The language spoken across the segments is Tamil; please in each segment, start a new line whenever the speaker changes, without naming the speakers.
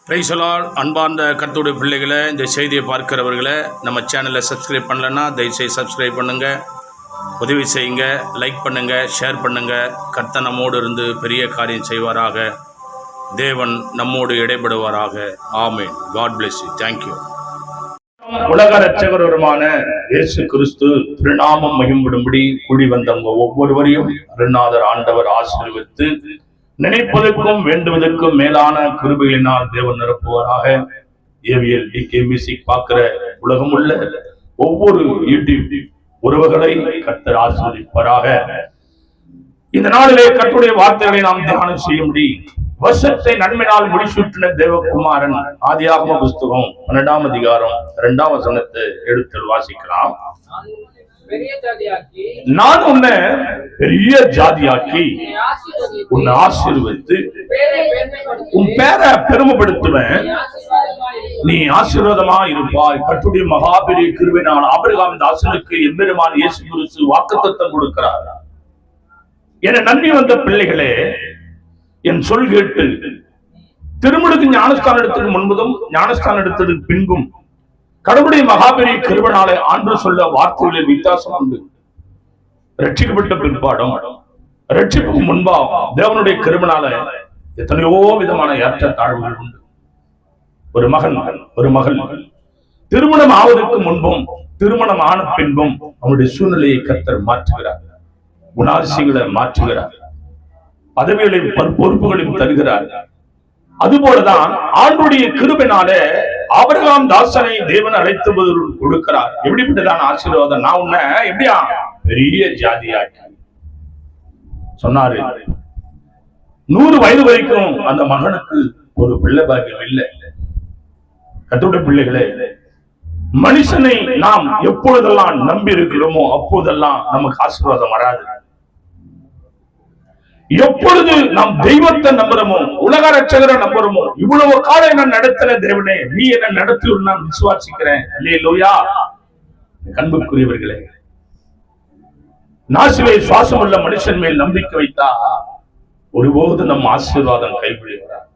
Praise the Lord. அன்பார்ந்த கர்த்தருடைய பிள்ளைகளை, இந்த செய்தியை பார்க்கிறவர்களை நம்ம சேனலை சப்ஸ்கிரைப் பண்ணலைன்னா தயவுசெய்து சப்ஸ்கிரைப் பண்ணுங்கள், உதவி செய்யுங்க, லைக் பண்ணுங்கள், ஷேர் பண்ணுங்கள். கர்த்தர் நம்மோடு இருந்து பெரிய காரியம் செய்வாராக. தேவன் நம்மோடு இடைபடுவாராக. ஆமென். God bless you. தேங்க்யூ. உலக இரட்சகருமான இயேசு கிறிஸ்து திருநாமம் மகிமைப்படும்படி கூடி வந்தவங்க ஒவ்வொருவரையும் அருணாதர் ஆண்டவர் ஆசீர்வதித்து நினைப்பதற்கும் வேண்டுவதற்கும் மேலான கிருபைகளினால் தேவன் நிரப்புவாராக. ஏவிஎல் டிகே மியூசிக் பார்க்கிற உலகம் உள்ள ஒவ்வொரு யூடியூப் உறவுகளை கர்த்தர் ஆசீர்வதிப்பாராக. இந்த நாளிலே கர்த்தருடைய வார்த்தைகளை நாம் தியானம் செய்யும்படி வருஷத்தை நன்மையினால் முடிசூட்டின தேவகுமாரன் ஆதியாகம புஸ்தகம் 12ஆம் அதிகாரம் 2ஆம் வசனத்தை எடுத்து வாசிக்கலாம். நான் உன்னை பெரிய ஜாதியாக்கி உன்னை ஆசீர்வதித்து உன் பேரை பெருமைப்படுத்துவேன், நீ ஆசீர்வாதமா இருப்பாய். கர்த்தருடைய மகாபெரிய கிருபையினால் ஆபிரகாம் தாசனுக்கு எம்பெருமான் இயேசு கிறிஸ்து வாக்குத்தத்தம் கொடுக்கிறார். என நம்பி வந்த பிள்ளைகளே, என் சொல் கேட்டு திருமுழுக்கு ஞானஸ்தானம் எடுத்ததுக்கு முன்பதும் ஞானஸ்தானம் எடுத்ததுக்கு பின்பும் கடவுளுடைய மகாபெரிய கிருபையினாலே ஆண்டு சொல்ல வார்த்தைகளில் வித்தியாசம் உண்டு. ரட்சிக்கப்பட்ட பிற்பாடும் ரட்சிப்புக்கு முன்பாகும் தேவனுடைய கிருபையினால எத்தனையோ விதமான ஏற்ற தாழ்வுகள் உண்டு. ஒரு மகன் ஒரு மகள் திருமணம் ஆவதற்கு முன்பும் திருமணம் ஆன பின்பும் அவனுடைய சூழ்நிலையை கர்த்தர் மாற்றுகிறார், குணாதிசயங்களை மாற்றுகிறார், பதவிகளையும் பொறுப்புகளையும் தருகிறார். அதுபோலதான் ஆண்டுடைய கிருபையினாலே ஆபிரகாம் தாசனை தேவன் அழைத்து கொடுக்கிறார். எப்படிப்பட்டதான ஆசீர்வாதம்? நான் உன்னை எப்படியா பெரிய ஜாதியாக்கி சொன்னாரு. 100 வயது வரைக்கும் அந்த மகனுக்கு ஒரு பிள்ளை பாக்கியம் இல்லை. கர்த்தருடைய பிள்ளைகளே, மனுஷனை நாம் எப்பொழுதெல்லாம் நம்பி இருக்கிறோமோ அப்போதெல்லாம் நமக்கு ஆசீர்வாதம் வராது. எப்பொழுது நாம் தெய்வத்தை நம்புறோமோ, உலக ரட்சகரை நம்புறோமோ, இவ்வளவு காலம் என்ன நடத்தின தேவனே, நீ என்ன நடத்தி நான் விசுவாசிக்கிறேன். அல்லேலூயா. அன்புக்குரியவர்களே, நாசிலே சுவாசம் உள்ள மனுஷன் மேல் நம்பிக்கை வைத்தா ஒருபோது நம் ஆசீர்வாதம் கைவிடுகிறார்.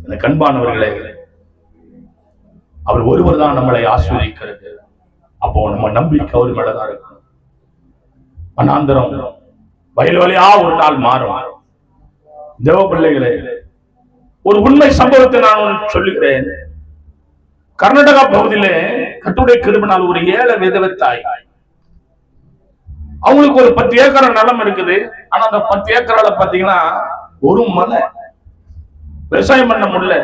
எனக்கு அன்பானவர்களே, அவர் ஒருவர் தான் நம்மளை ஆசீர்வதிக்கிறது. அப்போ நம்ம நம்பிக்கை அவர் மேலதான் இருக்கும். அனாந்தரம் வயல் வழியா ஒரு நாள் மாறும். தேவ பிள்ளைகளே, ஒரு உண்மை சம்பவத்தை நான் சொல்லுகிறேன். கர்நாடகா பகுதியிலே கர்த்தருடைய கிருபையினால் ஒரு ஏழை விதவைத்தாய், அவங்களுக்கு ஒரு 10 ஏக்கர் நிலம் இருக்குது. ஆனா அந்த 10 ஏக்கரால பாத்தீங்கன்னா ஒரு மலை, விவசாயம் பண்ண முடியல,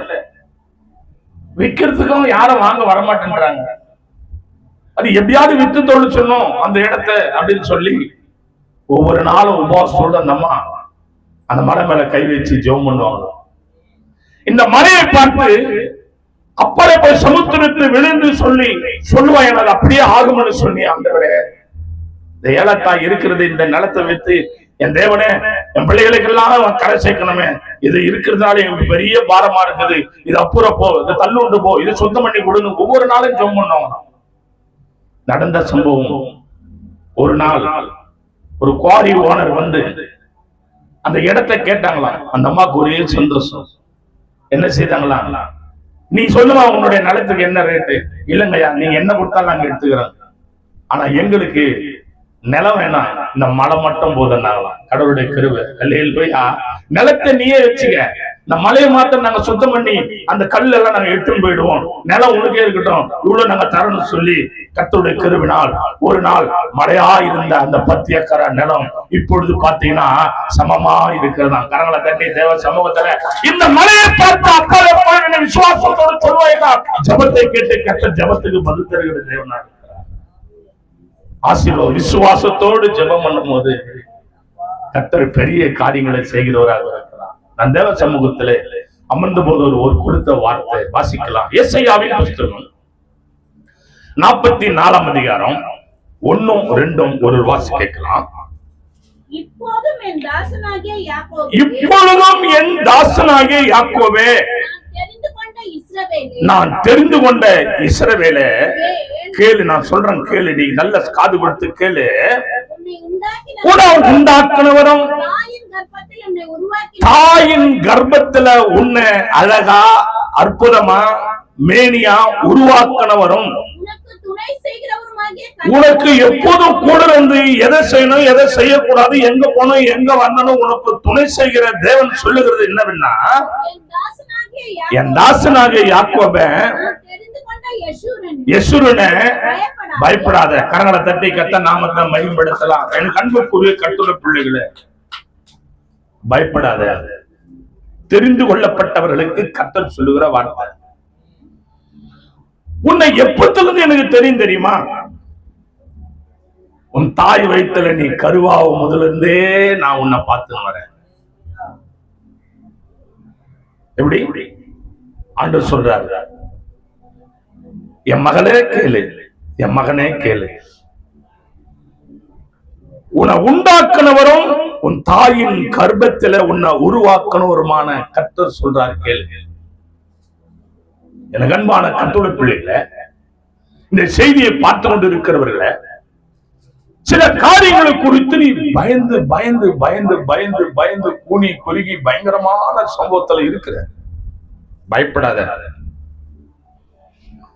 விற்கிறதுக்கும் யாரும் வாங்க வரமாட்டேன்றாங்க. அது எப்படியாவது வித்து தொழில் சொன்னோம் அந்த இடத்தை அப்படின்னு சொல்லி ஒவ்வொரு நாளும் உபவாசத்தோட அந்த மலை மேல கை வச்சு ஜெபம் பண்ணுவாங்க. இந்த மலையை பார்த்து அப்பளை போய் சமுத்திரத்தை விழுந்து சொல்லுவா, எனக்கு அப்படியே ஆகும்னு சொல்லி, ஆண்டவரே இந்த ஏலத்தாய் இருக்கிறது, இந்த நிலத்தை வைத்து என் தேவனே என் பிள்ளைகளுக்கெல்லாம் கரை சேர்க்கணுமே, இது இருக்கிறதுனால எனக்கு பெரிய பாரமா இருக்குது, இது அப்புறம் போ, இது தள்ளுண்டு போ, இது சுத்தம் பண்ணி கொடுங்க, ஒவ்வொரு நாளும் ஜெபம் பண்ணுவாங்க. நடந்த சம்பவம், ஒரு நாள் ஒரு குவாரி ஓனர் வந்து அந்த இடத்தை கேட்டாங்களா. அந்த அம்மாவுக்கு ஒரே சந்தோஷம். என்ன செய்தாங்களா, நீ சொல்லுவா உன்னுடைய நிலத்துக்கு என்ன ரேட்டு? இல்லைங்கய்யா, நீங்க என்ன கொடுத்தாலும் நாங்க எடுத்துக்கிறோம், ஆனா எங்களுக்கு நிலம் வேணாம், இந்த மலை மட்டும் போதுன்னாங்களாம். கடவுளுடைய கிருபை. அல்லேலூயா. நிலத்தை நீயே வச்சுக்க, இந்த மலையை மாத்திரம் நாங்க சுத்தம் பண்ணி அந்த கல் எல்லாம் நாங்க எடுத்துன்னு போயிடுவோம், நிலம் உனக்கே இருக்கட்டும், இவ்வளவு நாங்க தரணும் சொல்லி கர்த்தருடைய கிருபையினால் ஒரு நாள் மழையா இருந்த அந்த 10 ஏக்கரா நிலம் இப்பொழுது பாத்தீங்கன்னா சமமா இருக்கிறதா. கரங்களை தண்ணி தேவ சமூகத்துல இந்த மலையை பார்த்து அப்பா விசுவாசத்தோடு சொல்லுவாங்க. ஜபத்தை கேட்டு கர்த்தர் ஜபத்துக்கு பதில் தருகிற தேவனா இருக்கிறார். ஆசீர்வாதம். விசுவாசத்தோடு ஜெபம் பண்ணும் போது கர்த்தர் பெரிய காரியங்களை செய்கிறவராக இருக்கிறார். நான் தேவ சமூகத்திலே அமர்ந்த போது ஒரு கொடுத்த வார்த்தை வாசிக்கலாம். ஏசாயாவின் புஸ்தகம் 44ஆம் அதிகாரம் 1ம் 2ம் ஒரு வாசி கேட்கலாம். இப்பொழுதும் என் தாசனாகிய யாக்கோபே, நான் தெரிந்து கொண்ட இஸ்ரவேலே, கேளு, நான் சொல்றேன் கேளு, நீ நல்ல காது கொடுத்து கேளு. உண்டாக்குனவரும் தாயின் கர்ப்பத்துல உன்னை அழகா அற்புதமா மேனியா உருவாக்கினவரும் உனக்கு எப்போதும் கூட இருந்து எதை செய்யணும் எதை செய்யக்கூடாது எங்க போனோம் எங்க வரணும் உனக்கு துணை செய்கிற தேவன் சொல்லுகிறது என்னவென்னா, என் தாசனாகிய யாக்கோபே யெஷூரனே பயப்படாத. கரங்களை தட்டி கர்த்தர் நாமத்தை மகிமைப்படுத்தலாம். எனக்கு அன்புக்குரிய கர்த்தருடைய பிள்ளைகளே, பயப்படாத. தெரிந்து கொள்ளப்பட்டவர்களுக்கு கர்த்தர் சொல்லுகிற வார்த்தை. உன்னை எப்பத்திலிருந்து எனக்கு தெரியும் தெரியுமா? உன் தாய் வயிற்றுல நீ கருவாவும் முதலிருந்தே நான் உன்னை பார்த்து வரேன். எப்படி ஆண்டவர் சொல்றாரு, என் மகளே கேளு, என் மகனே கேளு. உன்னை உண்டாக்குனவரும் உன் தாயின் கர்ப்பத்தில உன்னை உருவாக்குனவருமான கர்த்தர் சொல்றாரு கேளு. எனக்கு அன்பான கர்த்தருடைய பிள்ளைகள, இந்த செய்தியை பார்த்து கொண்டு இருக்கிறவர்கள, சில காரியங்களை குறித்து நீ பயந்து பயந்து பயந்து பயந்து பயந்து கூனி குறுகி பயங்கரமான சம்பவத்துல இருக்கிற. பயப்படாத.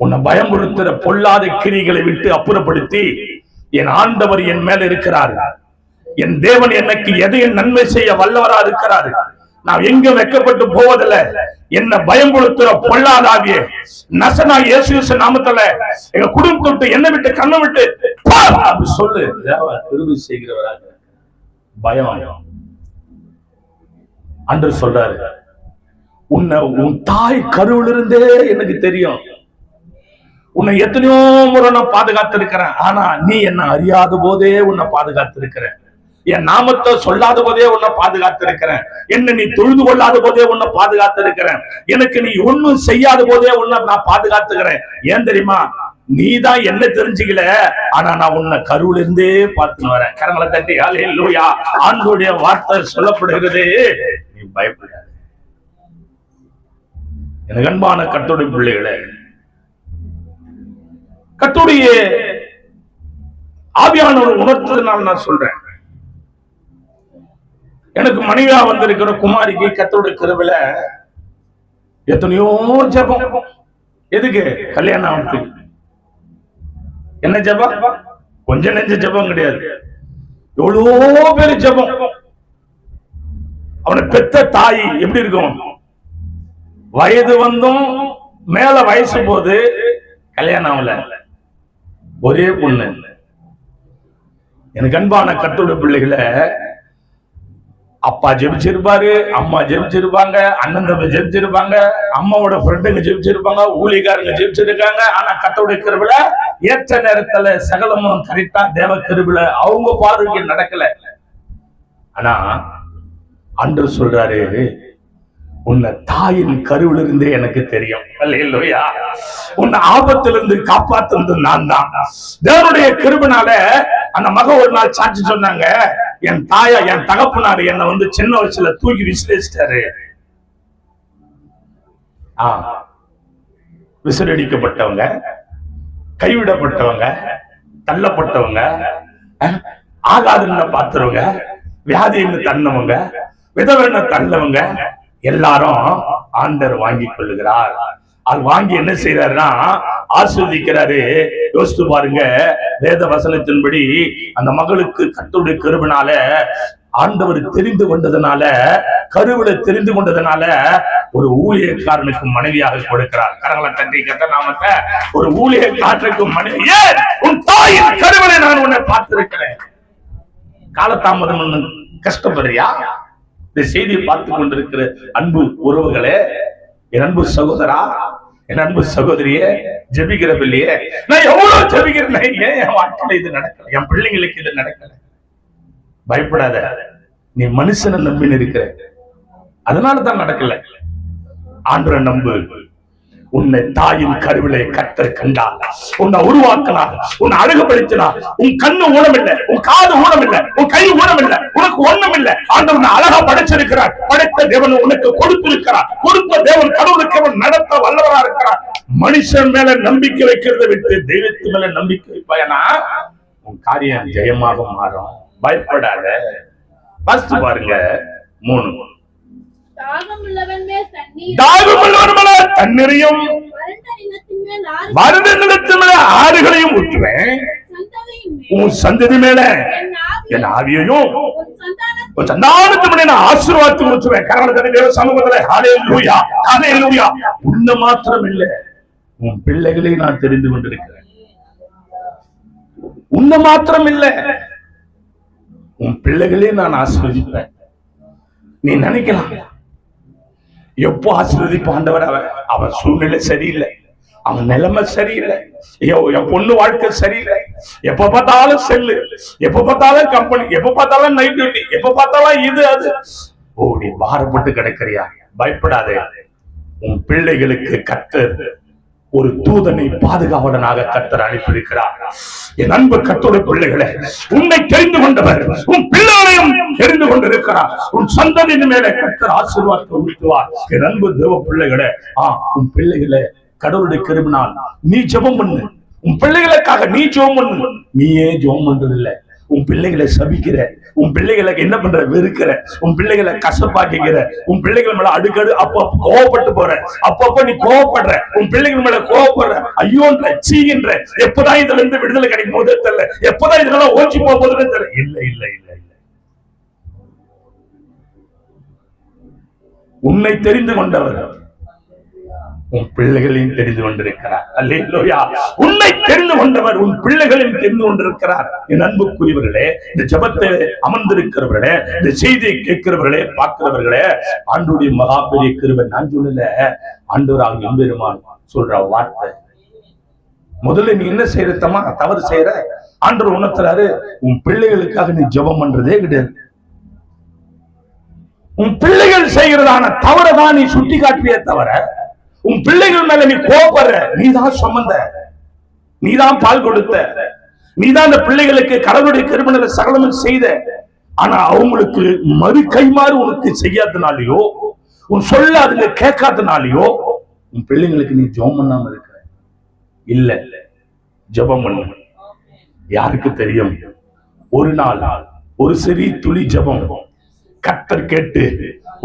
உன்னை பயமுறுத்துற பொல்லாத கிரிகளை விட்டு அப்புறப்படுத்தி, என் ஆண்டவர் என் மேல இருக்கிறார், என் தேவன் எனக்கு எதையும் நன்மை செய்ய வல்லவரா இருக்கிறாரு, நான் எங்க வெக்கப்பட்டு போவதில்லை, என்ன பயமுறுத்துற பொல்லாதாவியே நசனா இயேசு நாமத்துல எங்க குடும்பத்தை என்னை விட்டு கண்ணை விட்டு அப்படி சொல்லு. கிருபை செய்கிறவராக பயம் அன்று சொல்றாரு, உன்னை உன் தாய் கருவிலிருந்தே எனக்கு தெரியும். உன்னை எத்தனையோ முறை நான் பாதுகாத்து இருக்கிறேன். ஆனா நீ என்ன அறியாத போதே உன்னை பாதுகாத்து இருக்கிற. என் நாமத்தை சொல்லாத போதே உன்னை பாதுகாத்து இருக்கிறேன். என்ன நீ தொழுது கொள்ளாத போதே உன்னை பாதுகாத்து இருக்கிறேன். எனக்கு நீ ஒண்ணும் செய்யாத போதே உன்னை நான் பாதுகாத்துக்கிறேன். ஏன் தெரியுமா? நீதான் என்ன தெரிஞ்சுக்கல, ஆனா நான் உன்னை கருவில இருந்தே பார்த்துன்னு வரேன். கரங்களை தட்டி ஹல்லேலூயா. ஆண்டவருடைய வார்த்தை சொல்லப்படுகிறது, நீ பயப்படாத. எனக்கு அன்பான கர்த்தருடைய பிள்ளைகளே, கர்த்தருடைய ஆவியானவர் உணர்த்ததுனால நான் சொல்றேன். எனக்கு மனைவியா வந்திருக்கிற குமாரிக்கு கர்த்தருடைய கிருபையில எத்தனையோ ஜெபம். எதுக்கு? கல்யாணம் ஆகிறதுக்கு. என்ன ஜெபம்? கொஞ்ச நெஞ்ச ஜெபம் கிடையாது, எவ்வளோ பேர் ஜெபம். அவனை பெத்த தாய் எப்படி இருக்கும்? வயது வந்தும் மேல வயசு போது கல்யாணம் ஆகல, ஒரே பொண்ணு. எனக்கு அன்பான கர்த்தருடைய பிள்ளைகளை, அப்பா ஜெபிச்சிருப்பாரு, அம்மா ஜெபிச்சிருப்பாங்க, அண்ணன் தம்பி ஜெபிச்சிருப்பாங்க, அம்மாவோட ஃப்ரெண்டுங்க ஜெபிச்சிருப்பாங்க, ஊழியக்காரங்க ஜெபிச்சிருக்காங்க. ஆனா கர்த்தருடைய கிருபையில ஏற்ற நேரத்துல சகலமும் கரெக்டா தேவ கிருபையில அவங்க பார்வைக்கு நடக்கல. ஆனா அன்று சொல்றாரு, உன்னை தாயின் கருவிலிருந்தே எனக்கு தெரியும். அல்லேலூயா. உன்னை ஆபத்திலிருந்து காப்பாத்துறது நான் தான். தேவனுடைய கிருபையினால அந்த மக ஒரு நாள் சாட்சி சொன்னாங்க, என் தாயா என் தகப்பனாரு என்னை வந்து சின்ன வயசுல தூக்கி விசிலிச்சிட்டாரு. விசிலடிக்கப்பட்டவங்க, கைவிடப்பட்டவங்க, தள்ளப்பட்டவங்க, ஆகாதுன்னு பாத்துறவங்க, வியாதின்னு தள்ளவங்க, விதவென்ன தள்ளவங்க எல்லாரும் ஆண்டவர் வாங்கி கொள்ளுகிறார். அது வாங்கி என்ன செய்யறாருன்னா ஆஸ்வதிக்கிறாரு. யோசித்து பாருங்க, வேத வசனத்தின்படி அந்த மகளுக்கு கர்த்தருடைய கிருபையினால ஆண்டவர் தெரிந்து கொண்டதுனால, கருவில தெரிந்து கொண்டதுனால ஒரு ஊழியக்காரனுக்கு மனைவியாக கொடுக்கிறார். கரங்களை தட்டி கர்த்தர் நாமத்தை. ஒரு ஊழியக்காரனுக்கு மனைவி. உன் தாயின் கருவிலை நான் உன்னை பார்த்திருக்கிறேன். காலதாமதம் கஷ்டப்படுறியா? இந்த செய்தியை பார்த்து கொண்டிருக்கிற அன்பு உறவுகளே, என் அன்பு சகோதரா, என் அன்பு சகோதரியே, ஜெபிக்கிற பிள்ளையே, நான் எவ்வளவு ஜெபிக்கிறேன், ஏன் என் வாழ்க்கையில இது நடக்கல, என் பிள்ளைங்களுக்கு இது நடக்கல? பயப்படாத. நீ மனுஷனை நம்பின்னு இருக்கிற, அதனாலதான் நடக்கல. ஆண்டவரை நம்பு. உன்னை தாயின் கருவிலே கர்த்தர் கண்டார், உன்னை உருவாக்கினார், உன்னை அழகுபடுத்தினார். உன் கண்ணு ஊனமில்லை, உன் காது ஊனமில்லை, உன் கை ஊனமில்லை, உனக்கு ஒண்ணும் இல்லை. ஆண்டவன் அழகா படைச்சிருக்கிறார். படைத்த தேவன் உனக்கு கொடுத்திருக்கிறார். கொடுத்த தேவன் கடவுளுக்கு அவன் நடத்த வல்லவரா இருக்கிறார். மனுஷன் மேல நம்பிக்கை வைக்கிறத விட்டு தெய்வத்து மேல நம்பிக்கை வைப்பாயனா உன் காரியம் ஜெயமாக மாறும். பயப்படாத. பாருங்க, 3
தாகமுள்ளவன் மேல்
தண்ணீரையும் வறண்ட நிலத்தின் மேல ஆறுகளையும் ஊற்றுவேன். உன் சந்ததி மேல என் ஆவியையும் சந்தானத்து ஆசீர்வாதத்தை ஊற்றுவேன். தேவ சமூகத்துல ஹல்லேலூயா ஹல்லேலூயா. உன்னை மாத்திரம் இல்ல, உன் பிள்ளைகளை நான் தெரிந்து கொண்டிருக்கிறேன். உன்னை மாத்திரம் இல்ல, உன் பிள்ளைகளே நான் ஆசீர்வதிப்பேன். நீ நினைக்கலாம், எப்போ ஆசீர்வதிப்பாண்டவர்? அவன் சூழ்நிலை சரியில்லை, அவன் நிலைமை சரியில்லை, என் பொண்ணு வாழ்க்கை சரியில்லை, எப்ப பார்த்தாலும் செல்லு, எப்ப பார்த்தாலும் கம்பெனி, எப்ப பார்த்தாலும் நைட் டியூட்டி, எப்ப பார்த்தாலும் இது அது. ஓ, நீ பாரப்பட்டு கிடக்கிறியா? பயப்படாதே. உன் பிள்ளைகளுக்கு கர்த்தர் ஒரு தூதனை பாதுகாவலனாக கர்த்தர் அனுப்பியிருக்கிறார். என் அன்பு கர்த்தருடைய பிள்ளைகளே, உன்னை தெரிந்து கொண்டவர் உன் பிள்ளைகளையும் தெரிந்து கொண்டிருக்கிறார். உன் சந்ததியின் மேலே கர்த்தர் ஆசீர்வாதத்தை ஊற்றுவார். என் அன்பு தேவ பிள்ளைகளே, உன் பிள்ளைகளை கடவுளுடைய கிருபையினால் நீ ஜெபம் பண்ணு. உன் பிள்ளைகளுக்காக நீ ஜெபம் பண்ணு. நீயே ஜெபம் பண்றது இல்லை, உன் பிள்ளைகளை சபிக்கிற, உன் பிள்ளைகளுக்கு என்ன பண்ற? வெறுக்கிற, உன் பிள்ளைகளை கசப்பாக்கிக்கிற, உன் பிள்ளைகள் மேல அடுக்கடு அப்ப கோவப்பட்டு போற, அப்பப்ப நீ கோவப்படுற, உன் பிள்ளைகள் மேல கோவப்படுற, ஐயோன்ற சீகின்ற. எப்பதான் இதுல இருந்து விடுதலை கிடைக்கும் போதே தெரியல, எப்பதான் இதெல்லாம் ஓஞ்சி போகுதுன்னு தெரியல. இல்ல இல்ல இல்ல இல்ல, உன்னை தெரிந்து கொண்டவர் உன் பிள்ளைகளையும் தெரிந்து கொண்டிருக்கிறார். அல்லேலூயா. உன்னை தெரிந்து கொண்டவர் உன் பிள்ளைகளையும் தெரிந்து கொண்டிருக்கிறார். என் அன்புக்குரியவர்களே, இந்த ஜெபத்தை அமர்ந்திருக்கிறவர்களே, இந்த செய்தியை கேட்கிறவர்களே, பார்க்கிறவர்களே, ஆண்டவருடைய மகா பெரிய கிருபை. நான் சொல்லல, ஆண்டவராக எம்பெருமான் சொல்ற வார்த்தை. முதல்ல நீ என்ன செய்யறதமா தவறு செய்யற? ஆண்டவர் உணர்த்துறாரு, உன் பிள்ளைகளுக்காக நீ ஜெபம் பண்றதே கிடையாது. உன் பிள்ளைகள் செய்கிறதான தவறதான் நீ சுட்டி காட்டுவியே தவிர, உன் பிள்ளைகள் மேல நீ கோபப்படுற. நீதான் சுமந்த, நீதான் பால் கொடுத்த, நீதான் அந்த பிள்ளைகளுக்கு கடவுளுடைய கிருபையினால சகலமும் செய்த. ஆனா அவங்களுக்கு மறு கைமாறு உனக்கு செய்யாதனாலேயோ, உன் சொல்ல அதுங்க கேட்காதனாலேயோ உன் பிள்ளைங்களுக்கு நீ ஜெபம் பண்ணாம இருக்க. இல்ல, ஜெபம் பண்ணு. யாருக்கு தெரியும்? ஒரு நாள் ஒரு சிறிய துளி ஜெபம் கர்த்தர் கேட்டு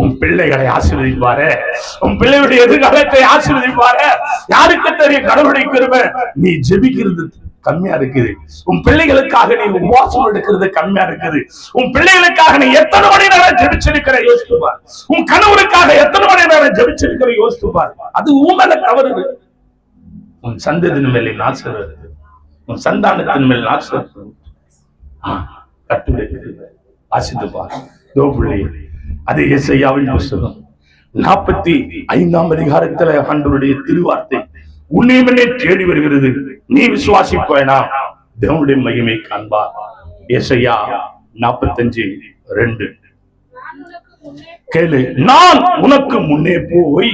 உன் பிள்ளைகளை ஆசீர்வதிப்பாரு, உன் பிள்ளைகளுடைய எதிர்காலத்தை ஆசீர்வதிப்பாரு. யாருக்கு தெரியும் கடவுளுடைய கிருபை? நீ ஜெபிக்கிறது கம்மியா இருக்குது, உன் பிள்ளைகளுக்காக நீ உபவாசம் எடுக்கிறது கம்மியா இருக்குது, உன் பிள்ளைகளுக்காக நீ எத்தனை மணி நேரம் ஜெபிச்சிருக்கிற யோசித்துப்பார், உன் கணவனுக்காக எத்தனை மணி நேரம் ஜெபிச்சிருக்கிற யோசித்துப்பார். அது உன் மேல தவறு. உன் சந்ததியின் மேலே நாசம், உன் சந்தானத்தின் மேல் நாசம். கர்த்தருடைய கிருபை ஆசீர்வதிப்பார். அது எசையாவின் புத்தகம் 45ஆம் அதிகாரத்துல ஆண்டவருடைய திருவார்த்தை உன்னை தேடி வருகிறது. நீ விசுவாசிப்பேனா தேவனுடைய மகிமை காண்பார். எசையா 45:2. கேளு, நான் உனக்கு முன்னே போய்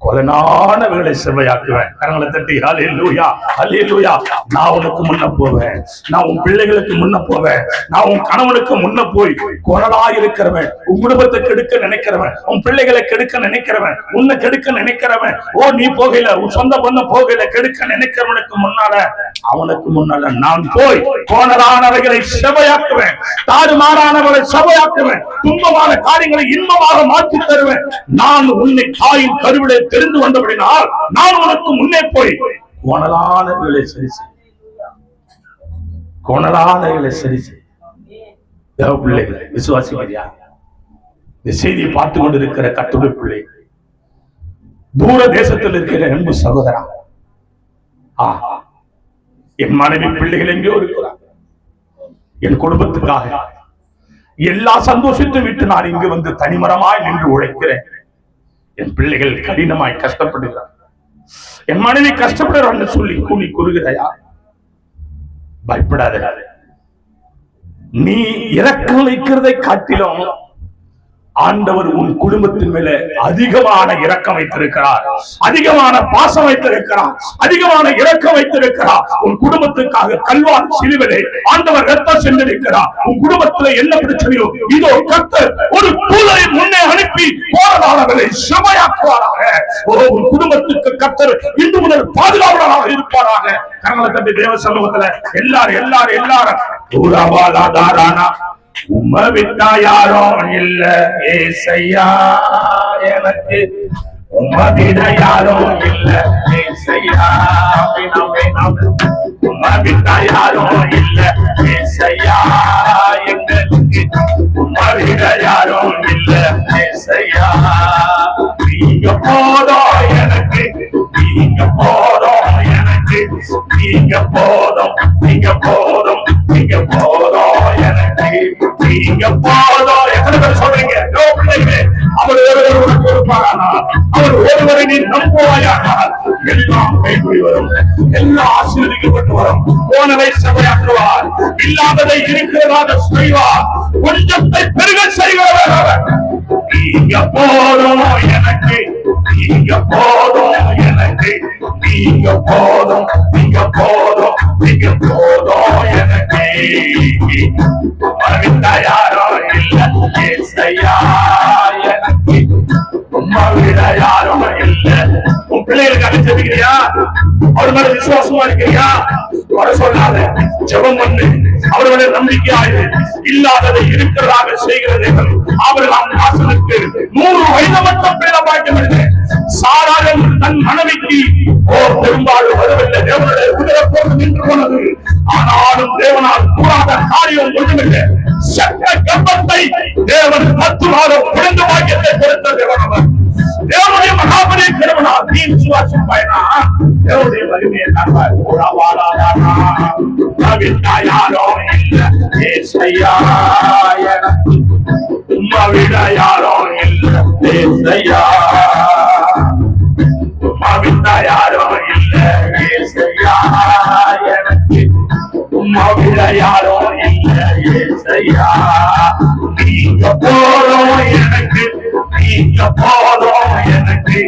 கொலனானவர்களை செவ்வையாக்குவேன். கரங்களை தட்டி ஹல்லேலூயா ஹல்லேலூயா. நான் உனக்கு முன்ன போவேன், நான் உன் பிள்ளைகளுக்கு முன்ன போவேன், நான் உன் கணவனுக்கு முன்ன போய் கொலனா இருக்கிறவன், உன் குடும்பத்தை கெடுக்க நினைக்கிறவன், உன் பிள்ளைகளை கெடுக்க நினைக்கிறவன், உன்னை கெடுக்க நினைக்கிறவன், ஓ நீ போகல, உன் சொந்த பொண்ண போகல, கெடுக்க நினைக்கிறவனுக்கு முன்னால, அவனுக்கு முன்னால நான் போய் கோணலானவைகளை செவ்வையாக்குவேன், தாறுமாறானவர்களை செவ்வையாக்குவேன், துன்பமான காரியங்களை இன்பமாக மாற்றி தருவேன். நான் உன்னை தாயின் கருவிலை தெரிந்து கொண்டபடினால் நான் உனக்கு முன்னே போய் கோணலானவைகளை சரி செய், கோணலானவைகளை சரி செய். தேவ பிள்ளைகளை விசுவாசிக்கிறியா? இந்த செய்தியை பார்த்து கொண்டிருக்கிற கர்த்தருடைய பிள்ளை, தூர தேசத்தில் இருக்கிற அன்பு சகோதரா, என் மனைவி பிள்ளைகள் எங்கேயோ இருக்கிறார். என் குடும்பத்துக்காக எல்லா சந்தோஷத்தை விட்டு நான் இங்கு வந்து தனிமரமாய் நின்று உழைக்கிறேன். என் பிள்ளைகள் கடினமாய் கஷ்டப்படுகிறார், என் மனைவி கஷ்டப்படுறான்னு சொல்லி கூலி கூறுகிறாயா? பயப்படாத. நீ இரக்கம் வைக்கிறதை காட்டிலும் ஆண்டவர் உன் குடும்பத்தின் மேல அதிகமான இரக்கம் வைத்திருக்கிறார், அதிகமான பாசம் வைத்திருக்கிறார், அதிகமான இரக்கம் வைத்திருக்கிறார். உன் குடும்பத்துக்காக கல்வாரி சிலுவையிலே ஆண்டவர் ரத்தம் சிந்திருக்கிறார். உன் குடும்பத்துல என்ன பிரச்சனையோ இதோ கர்த்தர் ஒரு தூதரை முன்னே அனுப்பி போராடாளர்களை செமையாக்குவாராக. உன் குடும்பத்துக்கு கர்த்தர் இன்று முதல் பாதுகாவலராக இருப்பாராக. கரங்களை தட்டி தேவ சமூகத்துல எல்லாரும் எல்லாரும் எல்லாரும் உம்மை விட்டா யாரும் இல்ல ஏசையா எனக்கு, உம்மை விட யாரும் இல்ல ஏசையா. உம்மை விட்டா யாரும் இல்ல ஏசையா எங்களுக்கு, உம்மை விட யாரும் இல்ல ஏசையா. நீங்க போதும் எனக்கு, நீங்க போதும் எனக்கு, நீங்க போதும், நீங்க போதும், நீங்க போதும் எனக்கு, நீங்க போதும். எத்தனை பேர் சொல்றீங்க? அவர் ஒருவர் கொடுப்பாரானால், அவர் ஒருவரை நீ நம்புவாயானால் எல்லாம் கைகூடி வரும், எல்லாம் ஆசீர்வதிக்கப்பட்டு வரும். போனதை சபையாக்குவார், இல்லாததை இருக்கிறதாக செய்வார், கொஞ்சத்தை பெருக செய்வார். நீங்க போதும் எனக்கு, நீங்க போதும் எனக்கு, நீங்க போதும், நீங்க போதும், நீங்க போதும் எனக்கு. மறவிட்டா யாரும் இல்ல ஏசையா எனக்கு, உம்மை விட யாரும் இல்ல. உன் பிள்ளைகளுக்கு ஜெபிக்கிறியா? அவர் மேல விசுவாசமா இருக்கிறியா? வர சொல்லாத, ஜெபம் பண்ணு. அவர்களை நம்பிக்கையாயிரு. இல்லாததை இருக்கிறதாக செய்கிற தேவன் ஆபிரகாம் தாசனுக்கு 100 வயது மட்டும் பேர பாய்க்கவில்லை. சாராள் தன் மனைவிக்கு பெரும்பாலும் வரவில்லை. தேவனுடைய குதிரை போட்டு நின்று போனது. ஆனாலும் தேவனால் கூடாத காரியம் ஒன்றுமில்லை. சட்ட கம்பத்தை தேவன் 10 மாதம் குழந்தை வாக்கியத்தை கொடுத்த தேவன் அவர். தேவனுடைய மகாபலி திருமணம் நீ விசுவாசம் பயனா தேவனுடைய மகிமையை காண்பார். யாரோ இல்ல ஏசையா எனக்கு, உம்மை விட யாரோ இல்ல ஏசையா, உம்மை விட யாரோ இல்ல ஏசையா எனக்கு, உம்மை விட யாரோ இல்ல ஏசையா. நீங்க போதும் எனக்கு, நீங்க போதும் எனக்கு,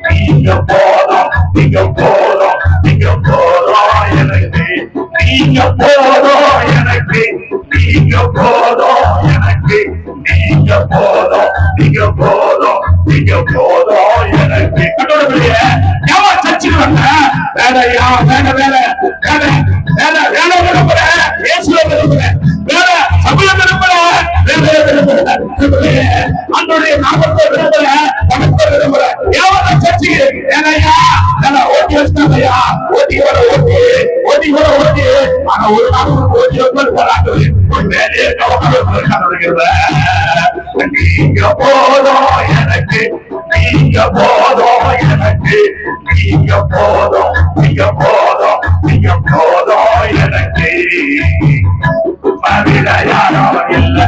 நீங்க போதும், நீங்க போதும், நீங்க போதும் எனக்கு, நீங்க போதும் எனக்கு, நீங்க போதும் எனக்கு, நீங்க போதும், நீங்க போதும், நீங்க போதும் எனக்கு. கடவுளே ஏமா சர்ச்சுக்கு வந்த? வேலையா? வேலை வேலை வேலை வேலை வேலை விரும்புறேன், இயேசுவை விரும்புறேன், வேலை சபையை விரும்புறேன், வேலையை விரும்புறேன், அன்றைய நாமத்தை விரும்புறேன், பணத்தை விரும்புறேன். ஏமா சர்ச்சுக்கு வேலையா? வேலை ஓட்டி வச்சுட்டாங்கய்யா, ஓட்டி வர ஓட்டி, ஓட்டி வர ஓட்டி. ஆனா ஒரு நாள் ஓட்டி வராது, வேலையை கவனிக்கிறது. நீங்க போதும் எனக்கு, நீங்க போதும் எனக்கு, நீங்க போதும், நீங்க போதும், நீங்க போதும் எனக்கு. உம்மை விட யாரும் இல்ல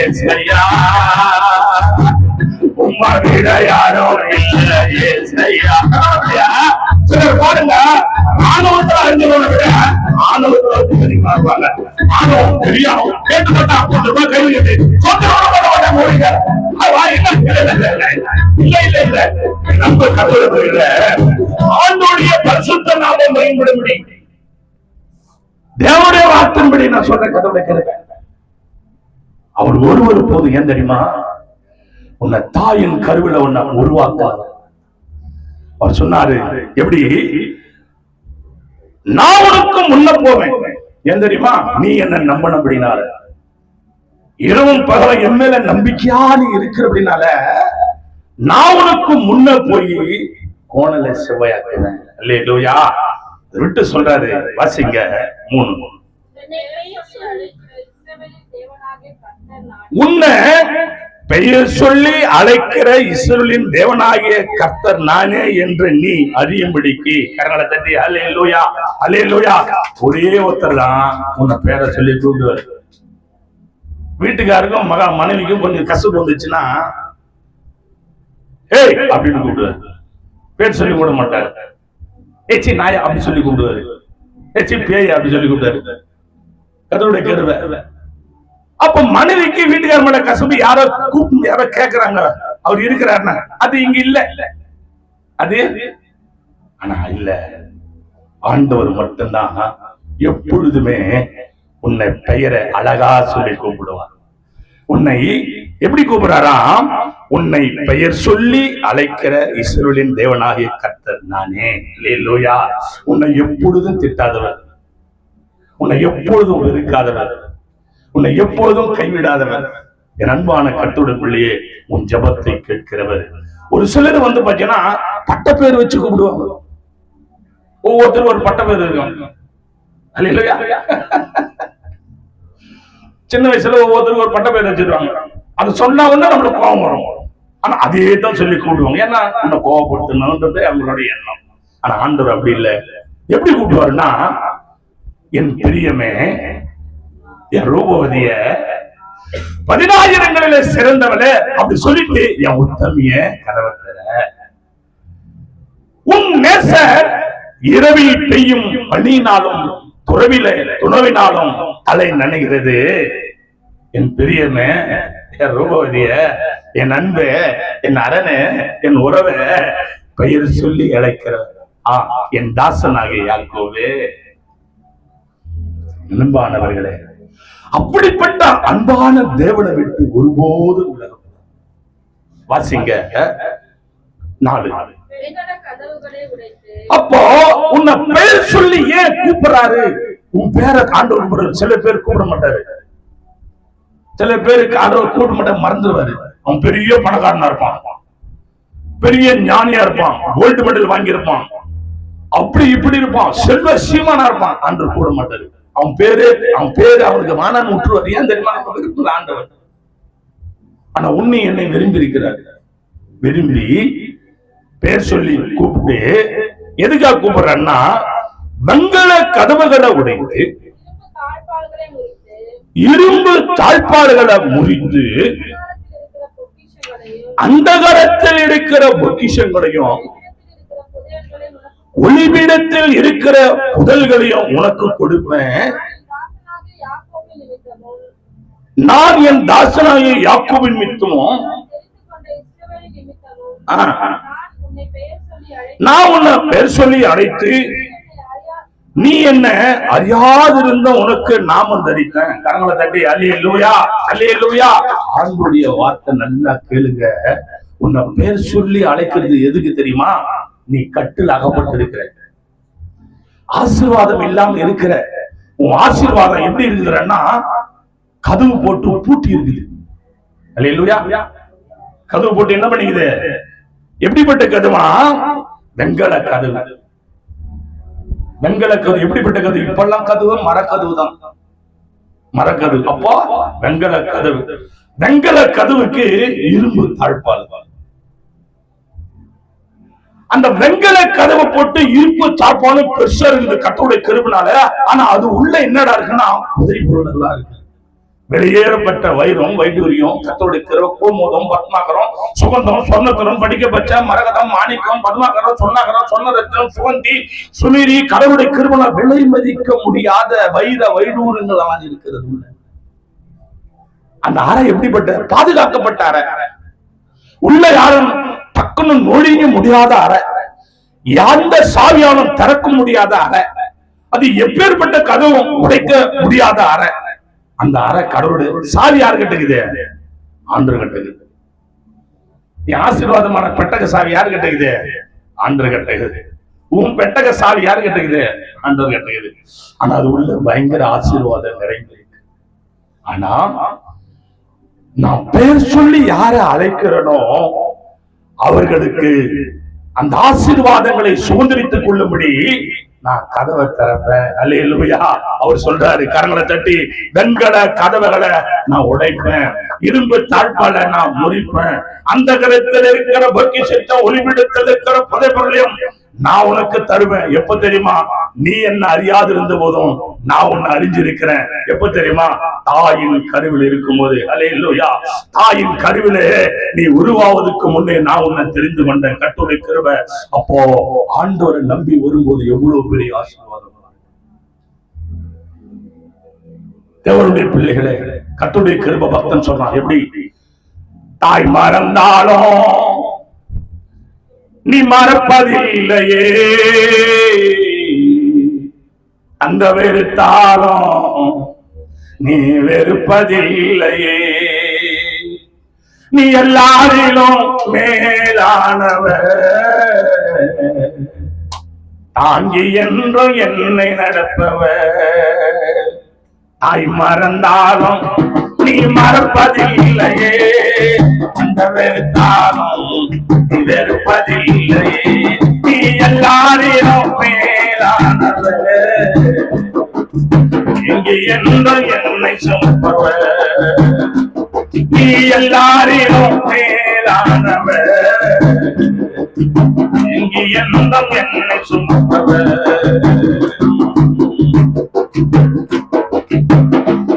ஏசையா, உம்மை விட யாரும் இல்ல ஏசையா. சிலர் பாருங்க, ஆணவத்தில் அறிஞ்சவனை விட ஆணவத்தில் அறிஞ்சிருப்பாங்க. ஆணவம் தெரியும், கேட்டுப்பட்டா 50 ரூபாய் கைது கட்டி சொந்த மொழிங்க. இல்ல இல்ல இல்ல, நம்ம கருத்து இல்ல. ஆண்டோடைய பரிசுத்த நாமம் பயன்படும்படி தேவனுடைய வார்த்தையின்படி நான் சொல்ற கதவை கேட்க அவர் ஒருவர் போது. ஏன் தெரியுமா? உன்னை தாயின் கருவில உன்னை உருவாக்க அவர் சொன்னாரு. எப்படி? நான் உனக்கு முன்ன போவேன். ஏன் தெரியுமா? நீ என்ன நம்பினால, இரவும் பகலும் என் மேல நம்பிக்கையா நீ இருக்கிற அப்படின்னால நான் உனக்கு முன்ன போய் கோணல செவ்வாயாக்குவேன். அல்லேலூயா. விட்டு சொல்றாரு, வாசிங்க 3. உன்னை பெயர் சொல்லி அழைக்கிற இஸ்ரவேலின் தேவனாகிய கர்த்தர் நானே என்று நீ அறியும்படிக்கு. கரங்களை தட்டி அல்லேலூயா அல்லேலூயா. ஒரே ஒருத்தர் தான் உன்னை பேரை சொல்லி கூப்பிடுவார். வீட்டுக்காருக்கும் மனைவிக்கும் கொஞ்சம் கசப்பு வந்துச்சுன்னா ஏய் அப்படின்னு கூப்பிடுவாரு. பேர் சொல்லி கூட மாட்டாரு. ஏச்சி நாயா அப்படி சொல்லி கூப்பிடுவாரு. ஏச்சி பேய் அப்படி சொல்லி கூப்பிடுவாரு. கதவுடைய கருவை. அப்ப மனைவிக்கு வீட்டுக்கார மேல கசப்பு யாரோ கூப்பிட்டு யாரோ கேட்கிறாங்க, அவர் இருக்கிறாருன்னா அது இங்க இல்ல. அது ஆனா இல்ல, ஆண்டவர் மட்டும்தான் எப்பொழுதுமே உன்னை பெயரை அழகா சொல்லி கூப்பிடுவார். உன்னை எப்படி கூப்பிடுறாராம்? உன்னை பெயர் சொல்லி அழைக்கிற இஸ்ரவேலின் தேவனாகிய கர்த்தர் நானே. அல்லேலூயா. உன்னை எப்பொழுதும் திட்டாதவர், உன்னை எப்பொழுதும் வெறுக்காதவர், உன்னை எப்பொழுதும் கைவிடாதவர், என் அன்பான கர்த்தருடைய பிள்ளையே, உன் ஜெபத்தை கேட்கிறவர். ஒரு சிலர் பாத்தீங்கன்னா பட்ட பேர் வச்சு கூப்பிடுவாங்க. ஒவ்வொருத்தரும் ஒரு பட்ட பேர் இருக்காங்க. அல்லேலூயா. சின்ன வயசுல ஒவ்வொருத்தரும் ஒரு பட்ட பேர் வச்சிருவாங்க. அது சொன்னா நம்மளுக்கு கோபம் வரும். ஆனா அதே தான் சொல்லி கூப்பிடுவாங்க. ஏன்னா உன்னை கோபப்படுத்தணும்ன்றது அவங்களுடைய எண்ணம். ஆனா ஆண்டவர் அப்படி இல்லை. எப்படி கூப்பிடுவாருன்னா, என் பிரியமே, என் ரூபவதிய, 10,000ங்களிலே சிறந்தவளே அப்படி சொல்லிட்டு, என் உத்தமிய கதவத்தில, உன் நேசர் இரவில் பெய்யும் பனியினாலும் துணவினாலும் தலை நனைகிறது. என் பிரியமே, என் ரூபவதிய, என் அன்பு, என் அரணே, என் உறவே, பெயர் சொல்லி அழைக்கிற என் தாசனாகிய யாக்கோபே. அன்பானவர்களே, அப்படிப்பட்ட அன்பான தேவனை விட்டு ஒருபோதும் உலகம். வாசிங்க 4. அப்போ உன்னை பெயர் சொல்லி ஏன் கூப்பிடுறாரு? உன் பேரை ஆண்டவர் சில பேர் கூப்பிட மாட்டாரு. சில பேருக்கு ஆண்டவர் கூப்பிட மாட்டார், மறந்துடுவாரு. அவன் பெரிய பணக்காரனா இருப்பான், பெரிய ஞானியா இருப்பான், கோல்டு மெடல் வாங்கி இருப்பான், அப்படி இப்படி இருப்பான், செல்வ சீமானா இருப்பான். ஆண்டவர் கூப்பிட மாட்டாரு. அவன் பேரு அவனுக்கு மானான்னு விட்டுருவாரு. ஏன் தெரியுமா? விரும்பல ஆண்டவர். ஆனா உன்னை என்னை விரும்பி இருக்கிறார். விரும்பி பேர் சொல்லி கூப்பிட்டு எதுக்காக கூப்பிடுறன்னா, வெங்கல கதவுகளை உடைந்து இரும்பு தாழ்பாடுகளை முறித்து அந்தகாரத்தில் இருக்கிற பொக்கிஷங்களையும் ஒளிபீடத்தில் இருக்கிற புதல்களையும் உனக்கு கொடுப்பேன். நான் என் தாசனாகிய யாக்கோபின் நிமித்தமும் நான் உன்னை பெயர் சொல்லி அழைத்து நீ என்ன அறியாதிருந்த உனக்கு நாமம் தரித்தேன். கரங்களை தட்டி அல்லேலூயா, அல்லேலூயா. ஆண்டவருடைய வார்த்தை நல்லா கேளுங்க. உன்னை பெயர் சொல்லி அழைக்கிறது எதுக்கு தெரியுமா? நீ கட்டில் அகப்பட்டிருக்கிற, ஆசீர்வாதம் இல்லாம இருக்கிற. உன் ஆசீர்வாதம் எப்படி இருக்குதுன்னா, கதவு போட்டு பூட்டி இருக்குது. அல்லேலூயா. கதவு போட்டு என்ன பண்ணிக்குது? எப்படிப்பட்ட கதவா? வெங்கல கதவு. வெங்கல கதவு எப்படிப்பட்ட கதவு? இப்பெல்லாம் கதவு மரக்கதவு தான், மரக்கதவு. அப்போ வெங்கல கதவு. வெங்கல கதவுக்கு இரும்பு தாழ்பால். அந்த வெங்கல கதவை போட்டு இரும்பு தாழ்பாலும் பெருசா இருக்குது கர்த்தருடைய கிருபைனால. ஆனா அது உள்ள என்னடா இருக்குன்னா, உதிரி பொருள் எல்லாம் இருக்கு. வெளியேறப்பட்ட வைரம், வைடூரியம், கர்த்தருடைய கிருபை, கோமோதம், பத்மாகரம், சுகந்தம், சொர்ணத்தரம், படிக்கப்பட்ட மரகதம், மாணிக்கம், பத்மாகரம், சொர்ணாகரம், சொர்ணரத்னம், சுகந்தி, சுமீரி, கடவுளுடைய கிருபை, விலை மதிக்க முடியாத வைர வைடூரங்கள் எல்லாம் இருக்கிறது. அந்த அறை எப்படிப்பட்ட பாதுகாக்கப்பட்ட அறை. உள்ள யாரும் டக்குன்னு நொழிய முடியாத அறை, எந்த சாவியாலும் திறக்க முடியாத அறை, அது எப்பேற்பட்ட கதவும் உடைக்க முடியாத அறை. அந்த அறை கடவுளுடைய சாவி யாரு கட்டுக்குது? ஆண்டவர் கட்டுக்குது. ஆசீர்வாதமான பெட்டக சாவி யாரு கட்டுக்குது? ஆண்டவர் கட்டுக்குது. உன் பெட்டக சாவி யாரு கட்டுக்குது? ஆண்டவர் கட்டுக்குது. ஆனா அது உள்ள பயங்கர ஆசீர்வாதம் நிறைந்திருக்கு. ஆனா நான் பெயர் சொல்லி யாரை அழைக்கிறனோ அவர்களுக்கு அந்த ஆசீர்வாதங்களை சுதந்திரித்துக் கொள்ளும்படி நான் கதவை திறப்பேன். அல்லேலூயா. அவர் சொல்றாரு, கரங்களை தட்டி, வெண்கல கதவுகளை நான் உடைப்பேன், இரும்பு தாழ்பால நான் முறிப்பேன், அந்த கரத்தில் இருக்கிற பொக்கிஷத்தை ஒளிபிடத்தில் இருக்கிற புதைபொருளையும் நான் உனக்கு தருவேன். எப்ப தெரியுமா? நீ என்ன அறியாது இருந்த போதும் நான் உன்னை அறிஞ்சிருக்கிறேன். எப்ப தெரியுமா? தாயின் கருவில் இருக்கும் போது. அல்லேலூயா. தாயின் கருவிலே நீ உருவாவதற்கு முன்னே நான் உன்னை தெரிந்து கொண்டேன். கர்த்தருடைய கிருபை. அப்போ ஆண்டவரை நம்பி வரும்போது எவ்வளவு பெரிய ஆசீர்வாதம். தேவனுடைய பிள்ளைகளே, கர்த்தருடைய கிருபை பக்தன் சொல்றான். எப்படி? தாய் மறந்தாலும் நீ மறப்பதில்லையே, அந்த வெறுத்தாலும் நீ வெறுப்பதில்லையே, நீ எல்லாரிலும் மேலானவர், தாங்கி என்றும் என்னை நடப்பவர், தாய் மறந்தாலும் நீ மறப்பதில்லையே, அந்த வெறுத்தாலும் நீ வெறுப்பதில்லையே. நீ எல்லாரையும் மேலானவர், இங்கு எந்த என்னை சுமப்பவர். நீ எல்லாரையும் மேலானவர், இங்கு எந்த என்னை சுமப்பவர்.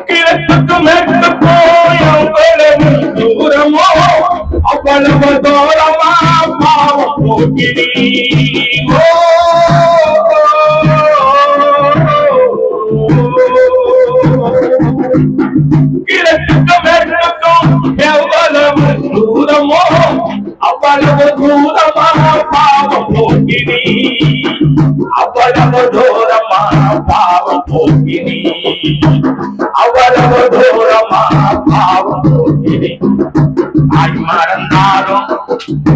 கிழக்கு மேற்கு போய் அவ்வளவு தூரமோ, அவ்வளவு தூரமா பாவம் போகிறீரோ. கிழக்கு மேற்கும் எவ்வளவு தூரமோ, அவ்வளவு தூரமா பாவம் போகிறீ. அவ்வளவு தூரமா பாவம் போகிறீ, அவ்வளவு தூரமா பாவம் போகிறீ. தாய் மறந்தாலும்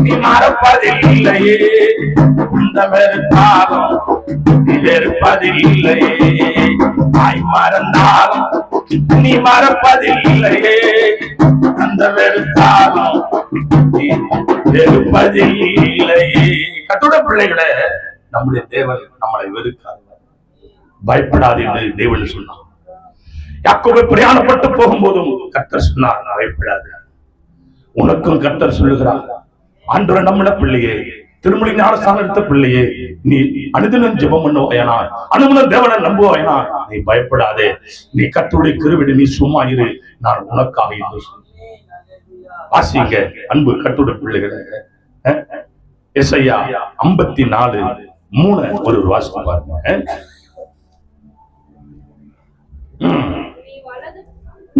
நீ மறப்பதில்லையே, அந்த வெறுத்தாலும் நீ வெறுப்பதில்லையே. தாய் மறந்தாலும் நீ மறப்பதில்லையே, அந்த வெறுத்தாலும் நீ வெறுப்பதில்லையே. கர்த்தருடைய பிள்ளைகளே, நம்முடைய தேவன் நம்மளை வெறுக்காது, பயப்படாது என்று தேவன் சொன்னார். யாக்கோபு பிரயாணப்பட்டு போகும்போதும் கர்த்தர் சொன்னார், பயப்படாது. உனக்கும் கர்த்தர் சொல்லுகிறார், ஆண்டவரே நம்முடைய பிள்ளையே, திருமலை ஞானஸ்தானம் எடுத்த பிள்ளையே, நீ அனுதினம் ஜெபம் பண்ணுவாயனால், அனுதினம் தேவனை நம்புவாயனால் நீ பயப்படாதே. நீ கர்த்தருடைய கிருபையிலே நீ சும்மா இரு, நான் உனக்காக என்று சொன்னேன். வாசிங்க அன்பு கர்த்தருடைய பிள்ளைகளே, எசையா 54:3 ஒரு வாசித்து பாருங்க.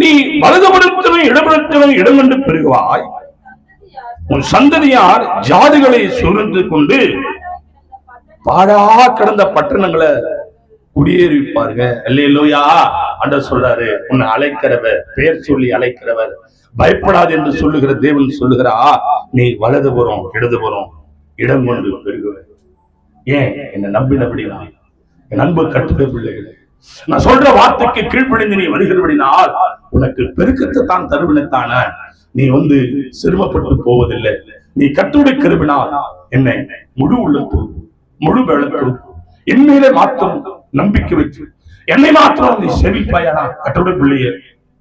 நீ வலதுபுறத்திலும் இடபுறத்திலும் இடம் கொண்டு பெருகுவாய், உன் சந்ததியார் ஜாதிகளை சூழ்ந்து கொண்டு பாழா கிடந்த பட்டணங்களை குடியேறிப்பாருங்க. அல்லேலூயா. ஆண்டவர் சொல்றாரு, உன்னை அழைக்கிறவர், பெயர் சொல்லி அழைக்கிறவர், பயப்படாது என்று சொல்லுகிற தேவன் சொல்லுகிறா, நீ வலதுபுறம் இடதுபுறம் இடம் கொண்டு பெருகுவ. ஏன்? என்னை நம்பினபடினா, என் அன்பு கட்டுரை பிள்ளைகளே, நான் சொல்ற வார்த்தைக்கு கீழ்ப்படிந்து நீ வருகிறபடினால் உனக்கு பெருக்கத்தை தான் தருவினத்தான. நீ சிரமப்பட்டு போவதில்லை. நீ கர்த்தருடைய கிருபையினால் என்னை முழு உள்ளத்தோடு முழு பலத்தோடு என் மேலே மாத்திரம் நம்பிக்கை வச்சு என்னை மாத்திரம் நீ செவிப்பாயானா, கர்த்தருடைய பிள்ளையே,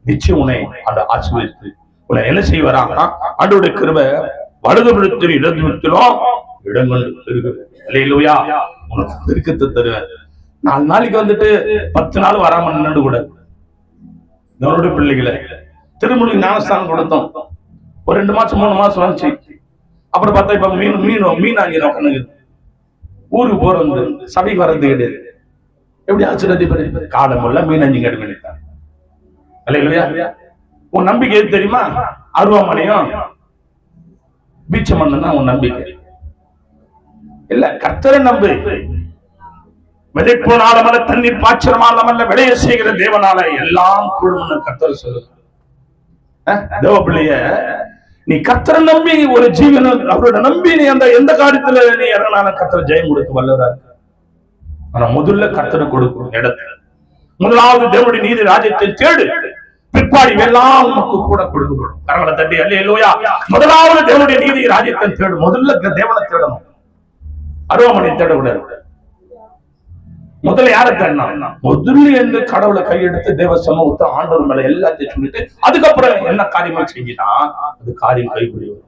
நிச்சயம் உன்னை அந்த ஆசீர்வதித்து உன்னை என்ன செய்வாராங்கன்னா, ஆண்டவருடைய கிருபை வலதுபுறத்திலும் இடதுபுறத்திலும் இடங்கள் பெருகுது. அல்லேலூயா. உனக்கு பெருக்கத்தை தருவேன். 4 நாளைக்கு 10 நாள் வராம நின்று கூட நம்மளுடைய பிள்ளைகளை திருமணி ஞானஸ்தானம் கொடுத்தோம். ஒரு 2 மாசம் 3 மாசம் வந்துச்சு. அப்புறம் பார்த்தா இப்ப மீன் ஆங்கி நோக்கணுங்க. ஊருக்கு போற சபைக்கு வர்றது கிடையாது. எப்படி ஆச்சரிய காலம் உள்ள மீன் அஞ்சு கெடுக்க. அல்லேலூயா. உன் நம்பிக்கை எது தெரியுமா? அருவாமனையும் பீச்சம் மண்ணுன்னா உன் நம்பிக்கை இல்ல. கர்த்தரை நம்பு. விதைப்போனாலும் தண்ணீர் பாய்ச்சலமானமல்ல, விளைய செய்கிற தேவனால எல்லாம் கூடும்னு கர்த்தர் சொல்லுங்க. தேவ பிள்ளைய, நீ கர்த்தரை நம்பி ஒரு ஜீவன அவரோட நம்பி நீ அந்த எந்த காரியத்துல நீ இறங்கினாலும் கர்த்தர் ஜெயம் கொடுக்க வல்லவரா இருக்க. ஆனா முதல்ல கர்த்தரை கொடுக்கும் இடத்துல முதலாவது தேவனுடைய நீதி ராஜ்யத்தை தேடு, பிற்பாடி எல்லாம் உனக்கு கூட கொடுக்கப்படும். கரங்களை தட்டி அல்லேலூயா. முதலாவது தேவனுடைய நீதி ராஜ்யத்தை தேடு. முதல்ல தேவனை தேடணும், அருவாமனை தேடக்கூடாது. முதல்ல யாரை தேடணும்? முதல்ல என்று கடவுளை கையெடுத்து தேவ சமூகத்தை ஆண்டவர் மேல எல்லாத்தையும் சொல்லிட்டு அதுக்கப்புறம் என்ன காரியமா செஞ்சினா அது காரியம் கைப்பிடி வரும்.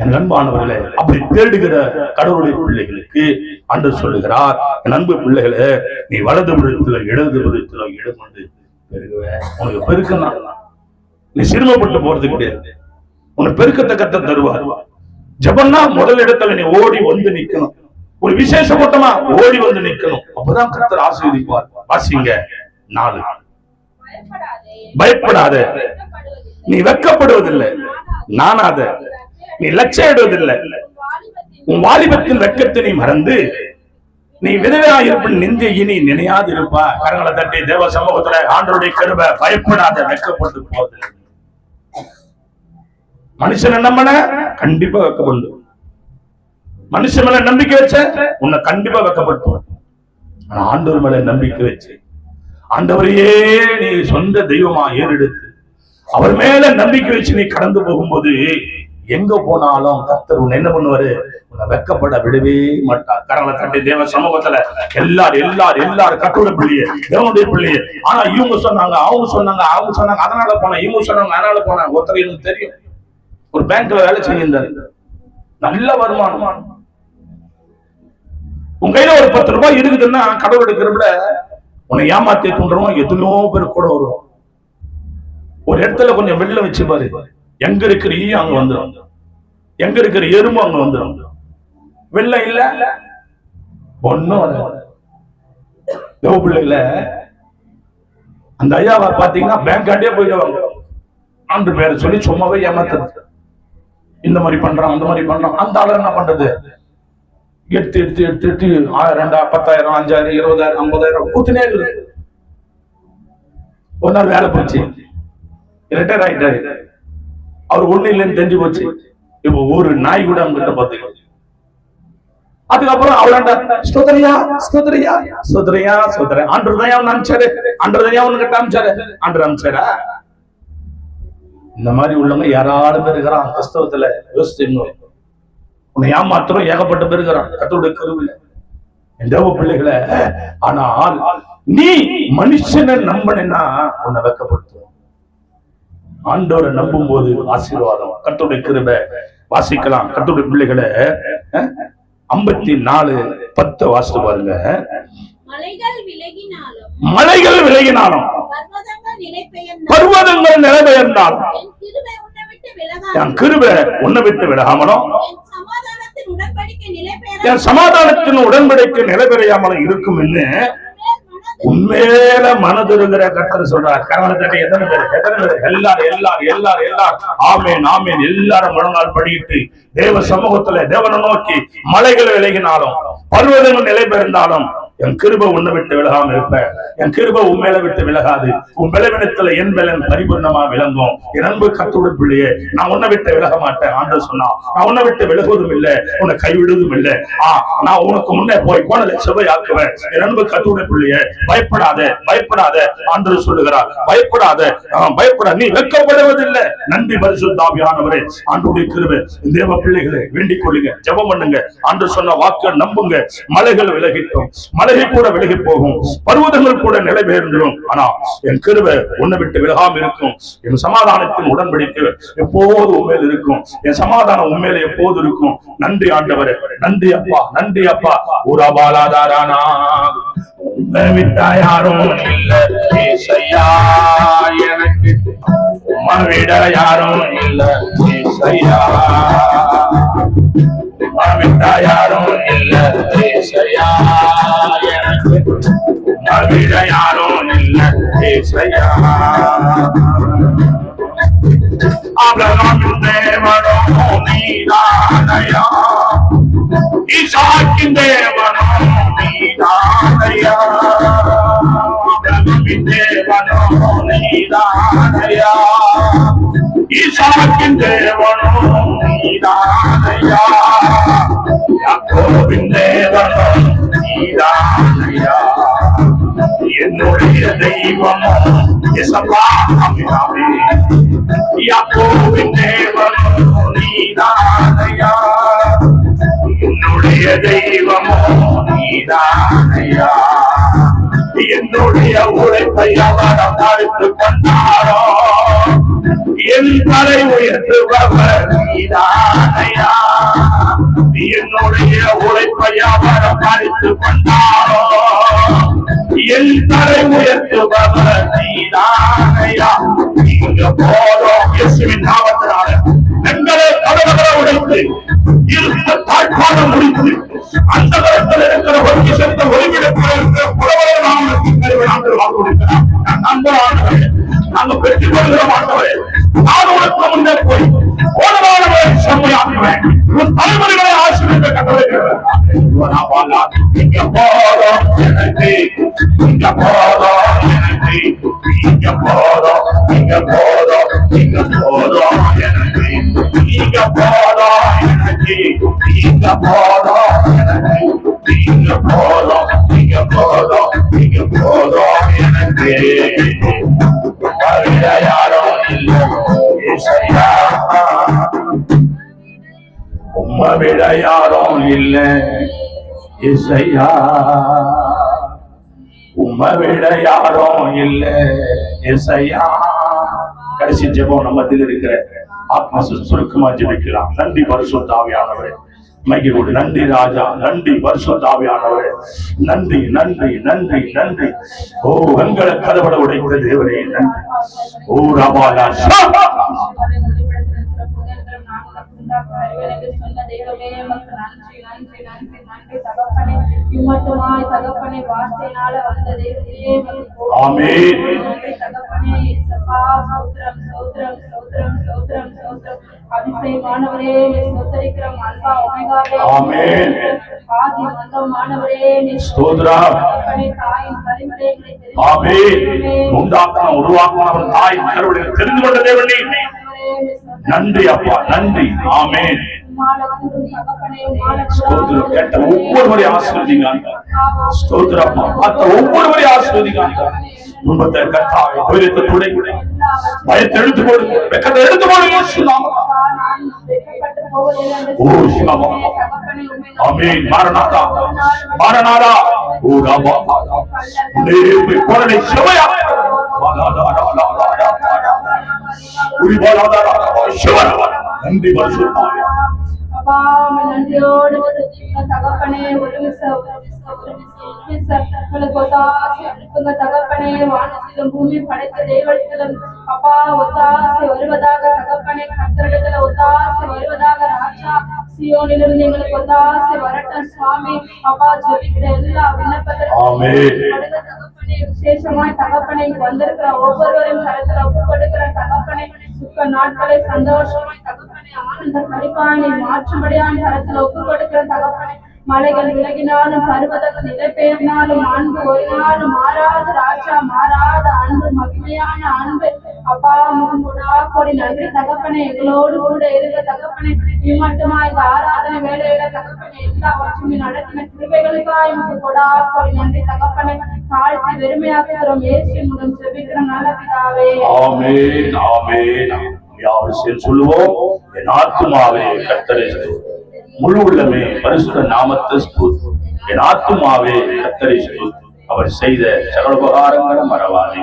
என் அன்பானவர்களே, அப்படி தேடுகிற கடவுளுடைய பிள்ளைகளுக்கு ஆண்டவர் சொல்லுகிறார், என் அன்பு பிள்ளைகளே, நீ வலது புறத்திலோ இடது புறத்திலோ இடம் கொண்டு பெருகுவ. உனக்கு பெருக்கனா நீ சிரமப்பட்டு போறது கிடையாது. உனக்கு பெருக்கத்தை கத்த தருவார். ஜபன்னா முதல் இடத்துல நீ ஓடி நிக்கணும். ஒரு விசேஷ கூட்டமா ஓடி நிக்கணும். அப்பதான் கர்த்தர் ஆசீர்வதிப்பார். வாசிங்க 4. பயப்படாத, நீ வெட்கப்படுவதில்லை, நானாத, நீ லட்சியிடுவதில்லை. உன் வாலிபத்தின் வெட்கத்தை நீ மறந்து நீ விதவையாயிருப்பின் நிந்தை இனி நினையாது இருப்பா. கரங்களை தட்டி தேவ சமூகத்துல ஆண்டவருடைய கிருபை, பயப்படாத, வெட்கப்பட்டு போவதில்லை. மனுஷன் நம்பன கண்டிப்பா வெட்கப்படும். மனுஷன் மேல நம்பிக்கை வச்ச உன்னை கண்டிப்பா வெட்கப்பட்டு. ஆனா ஆண்டவர் மேல நம்பிக்கை வச்சு ஆண்டவரையே நீ சொந்த தெய்வமா ஏறெடுத்து அவர் மேல நம்பிக்கை வச்சு நீ கடந்து போகும்போது எங்க போனாலும் கர்த்தர் உன்னை என்ன பண்ணுவாரு? உன்னை வெக்கப்பட விடவே மாட்டார். கரங்களை தட்டி தேவ சமூகத்துல எல்லாரும் கர்த்தருடைய பிள்ளையே, தேவனுடைய பிள்ளையே. ஆனா இவங்க சொன்னாங்க, அவங்க சொன்னாங்க, அதனால போனா, இவங்க சொன்னாங்க, அதனால போனா. ஒருத்தர் எனக்கு தெரியும், ஒரு பேங்க்ல வேலை செஞ்சிருந்தாரு, நல்ல வருமானம். உங்க கையில ஒரு 10 ரூபாய் இருக்குதுன்னா கடவுள் எடுக்கிறப்ப உன்னை ஏமாத்தி தூண்டுறோம் எத்தனையோ பேர் கூட வருவோம். ஒரு இடத்துல கொஞ்சம் வெள்ளம் வச்சு பாரு, எங்க இருக்கிற ஈ அங்க வந்துடும், எங்க இருக்கிற எறும்பு அங்க வந்துடும். வெள்ளம் இல்ல ஒண்ணும் தேவ பிள்ளைகள அந்த ஐயாவை பாத்தீங்கன்னா பேங்க் ஆண்டே போயிடுவாங்க. ஆண்டு பேரை சொல்லி சும்மாவே ஏமாத்துறது, இந்த மாதிரி பண்றான் அந்த மாதிரி பண்றான். அந்த ஆளு என்ன பண்றது? எடுத்து 1000, 10,000, 5,000, 20,000, 50,000 கூத்துனே இருக்குது. ஒரு நாள் வேலை போச்சு, ரிட்டையர் ஆயிட்டாரு. அவர் ஒண்ணு இல்லைன்னு தெரிஞ்சு போச்சு. இப்போ ஒரு நாய் கூட அவங்கிட்ட பாத்துக்க. அதுக்கப்புறம் அவளாண்ட ஸ்தோத்திரியா ஸ்தோத்திரியா ஸ்தோத்திரியா ஸ்தோத்திர ஆண்டவர்தான் அவன் அனுப்பிச்சாரு, ஆண்டவர்தான் அவனு கிட்ட அனுப்பிச்சாரு, ஆண்டவர் அனுப்பிச்சாரா? இந்த மாதிரி உள்ளவங்க யாராலும் இருக்கிறான் கிறிஸ்தவத்துல. யோசிச்சு உன்னை ஏமாத்திரம் ஏகப்பட்ட பேர் இருக்கிறான் கர்த்தருடைய கிருபையில, தேவ பிள்ளைகளை. ஆனால் நீ மனுஷனை நம்பினா உன்னை வெட்கப்படுத்தும். ஆண்டவரை நம்பும் போது ஆசீர்வாதம், கர்த்தருடைய கிருபை. வாசிக்கலாம் கர்த்தருடைய பிள்ளைகளை. 54:10 வாசித்து பாருங்க. மலைகள் விலகினாலும் பர்வதங்கள் நிலை பெயர்ந்தாலும் என் கிருபை உன்னை விட்டு விலகாமலும் என் சமாதானத்தின் உடன்படிக்கை நிலை பெறாமலும் இருக்கும் என்று உண்மையில மனதிருக்கிற கர்த்தர் சொல்றார். கரணத்தை எத்தனை பேர் எல்லாரும் ஆமேன் ஆமேன் எல்லாரும் முழங்கால் படிட்டு தேவ சமூகத்துல தேவனை நோக்கி மலைகள் விலகினாலும் பர்வதங்கள் நிலை பெயர்ந்தாலும் என் கிருபை உன்னை விட்டு விலகாம இருப்ப, என் கிருபை உண்மையில விட்டு விலகாது. உன் பலவீனத்துல என் பலன் பரிபூர்ணமா விளங்கும். என் அன்பு கர்த்தருடைய பிள்ளையே, நான் உன்னை விட்டு விலக மாட்டேன். ஆண்டவர் சொன்னா, நான் உன்னை விட்டு விலகுவதும் இல்லை, உன்னை கைவிடுவதும் இல்லை. நான் உனக்கு முன்னே போய் கோணலை செவ்வையாக்குவேன். என் அன்பு கர்த்தருடைய பிள்ளையே, பயப்படாத ஆண்டவர் சொல்லுகிறார். பயப்படாத, நீ வெட்கப்படுவதில்லை. நன்றி பரிசுத்த ஆவியானவரே. ஆண்டவருடைய கிருபை தேவ பிள்ளைகளை வேண்டிக் கொள்ளுங்க, ஜெபம் பண்ணுங்க. ஆண்டவர் சொன்ன வாக்கு நம்புங்க. மலைகள் விலகிட்டோம், மலைகள் கூட விலகி போகும், பர்வதங்கள் கூட நிலை பெயர்ந்துடும். ஆனா என் கிருபை உன்னை விட்டு விலகாம இருக்கும். என் சமாதானத்தின் உடன்படிக்கை எப்போது உண்மையில் இருக்கும். என் சமாதானம் உண்மையில எப்போது இருக்கும். நன்றி ஆண்டவரே, நன்றி அப்பா, நன்றி அப்பா. உறவாலாதாரானா உன்னை விட்டா யாரும் இல்லை ஏசையா, எனக்கு உம்மை விட யாரும் இல்லை ஏசையா, உம்மை விட்டா யாரும் இல்லை ஏசையா, எனக்கு உம்மை விட யாரும் இல்லை ஏசையா. ஆபிரகாமின் தேவனோ நீதானையா, ஈசாக்கின் தேவனோ நீதானையா, ஆபிரகாமின் தேவனோ நீதானையா, ஈசாக்கின் தேவனோ நீதானையா, யாக்கோபின் தேவனோ நீதானையா, என்னுடைய தெய்வமோ இயேசுவா அபிராமி, யாக்கோபின் தேவனோ நீதானையா, என்னுடைய தெய்வமோ நீதானையா, என்னுடைய உழைப்பை அவர் பார்த்துக் கொண்டாரோ, என் தலை உயர்த்துபவர் நீதானையா, என்னுடைய உழைப்பை அவர் பார்த்துக் கொண்டாரோ, என் தலை உயர்த்துபவர் நீதானையா. நீங்க போதும் இயேசுவின் நாமத்தினால எங்களை கடவுளை உடைத்து இருந்த தாழ்பாடு முடித்து அந்த இடத்தில் இருக்கிற ஒரு விஷயத்தை ஒளிவிடத்தில் இருக்கிற புலவரை நாங்கள் வாக்கு கொடுக்கிறோம். நண்பரானவரே, நாங்கள் பெற்றுக் கொள்கிற மாட்டவரே, நான் உனக்கு முன்னே போய் ஓடவானவரை செம்மையாக்குவேன். உன் தலைமுறைகளை ஆசிரியர் கட்டளைக்கிறேன். இங்க போதும் எனக்கு, இங்க போதும் எனக்கு, இங்க போதும், இங்க போதும், இங்க போதும் எனக்கு, இங்க போதும் எனக்கு, இங்க போதும் எனக்கு, இங்க போதும், இங்க போதும், இங்க போதும் எனக்கு. உம்மை விட யாரும் இல்லை இசையா, உம்மை விட யாரும் இல்லை இசையா. கடைசி ஜெபம் நம்ம மத்தியில் இருக்கிற ஆத்மா சுருக்கமா ஜெபிக்கலாம். நன்றி பரிசுத்த ஆவியானவரே, மைக்கு கொடு. நன்றி ராஜா, நன்றி பரிசுத்த ஆவியானவரே, நன்றி நன்றி நன்றி நன்றி. ஓ வெண்கல கதவட உடைத்த தேவனே நன்றி. ஓ ராபாலா
அதிசயமானவரே ஸ்தோத்திரிக்கிறோம். அல்பா ஒமேகாவே
ஆமென்.
ஆதி அந்தமானவரே
ஸ்தோத்திரம்.
தாயின் பரிமளங்களை
ஆமென். உண்டாக்கின உருவாக்கினவர் தாயின் கருவிலே தெரிந்து கொண்ட தேவனே நன்றி அப்பா, நன்றி. ஆமென். ஸ்தோத்திரம். கேட்ட ஒவ்வொருவரையும் ஆசீர்வதிங்க. ஸ்தோத்திரம். பார்த்த ஒவ்வொருவரையும் ஆசீர்வதிங்க. துன்பத்தை கர்த்தாவே துயரத்தை துடைங்க, பயத்தை எடுத்து போடுங்க, வெட்கத்தை எடுத்து போடுங்க. ஓ சிவமா. ஆமென். மாரநாதா, மாரநாதா. ஓ ராமா, உன்னை குரலை செவையா நன்றி பரிசுத்தாவே.
நன்றியோடு தகப்பனே தகப்பனே வானத்திலும் பூமி படைத்த தெய்வத்திலும் அப்பா ஒத்தாசை வருவதாக தகப்பனே, கர்த்தரிடத்துல ஒத்தாசை வருவதாக ராஜா. சியோனிலிருந்து எங்களுக்கு ஒத்தாசை வரட்டும் சுவாமி. அப்பா ஜெபிக்கிற எல்லா விண்ணப்பத்திற்கும் தகப்பனே, விசேஷமாய் தகப்பனை வந்திருக்கிற ஒவ்வொருவரையும் கருத்துல ஒப்பு கொடுக்கிற தகப்பனை, சுக்க நாட்களை சந்தோஷமாய் தகப்பனை ஆனந்த கழிப்பானை மாற்றும்படியான கருத்துல ஒப்பு கொடுக்கிற தகப்பனை, மலைகள் விலகினாலும் பருவதற்கு நிலை பெயர்ந்தாலும் அன்பு ஒரு நாளும் மாறாத ராஜா, மாறாத அன்பு, மகிமையான அன்பு. அப்பா முகமுடா கோடி நன்றி தகப்பனை, எங்களோடு கூட இருக்க தகப்பனை, இம்மட்டுமா இந்த ஆராதனை வேலையில தகப்பனை எல்லாவற்றையும் நடத்தின கிருபைகளுக்காக எங்களுக்கு கொடா கோடி நன்றி தகப்பனை. தாழ்த்தி வெறுமையாக்குகிறோம் இயேசு மூலம் ஜெபிக்கிற நல்ல பிதாவே.
ஆமென். ஆமென். யாரும் சேர்ந்து சொல்லுவோம். என் ஆத்துமாவே கர்த்தரை ஸ்தோத்திரி, முழு உள்ளமே பரிசுத்த நாமத்தை ஸ்தோத்திரி. என் ஆத்துமாவே கர்த்தரை ஸ்தோத்திரி, அவர் செய்த சகல உபகாரங்களை மறவாதே.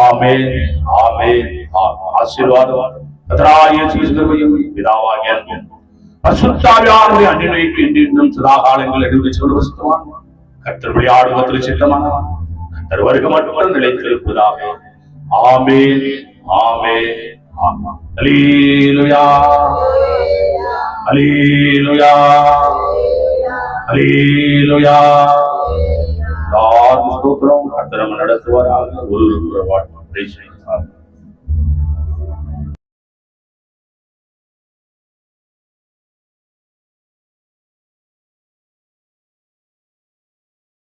ஆமென். ஆமென். ஆசீர்வாதம் கர்த்தராகிய இயேசு கிறிஸ்துவின் பிதாவாகிய அன்பும் பரிசுத்த ஆவியானவருடைய அன்பினைக்கு இன்றும் சதா காலங்கள் எடுத்து சொல்லுவான். கர்த்தர் விளையாடு கர்த்தர் சித்தமானவன், கர்த்தர் வருகை மட்டும் நிலைத்திருப்பதாக. ஆமென். ஆமென். ஆமென். அல்லேலூயா, அல்லேலூயா, அல்லேலூயா. ஸ்தோத்திரம். கர்த்தர் நடத்துவாராக. ஒரு வாழ்க்கை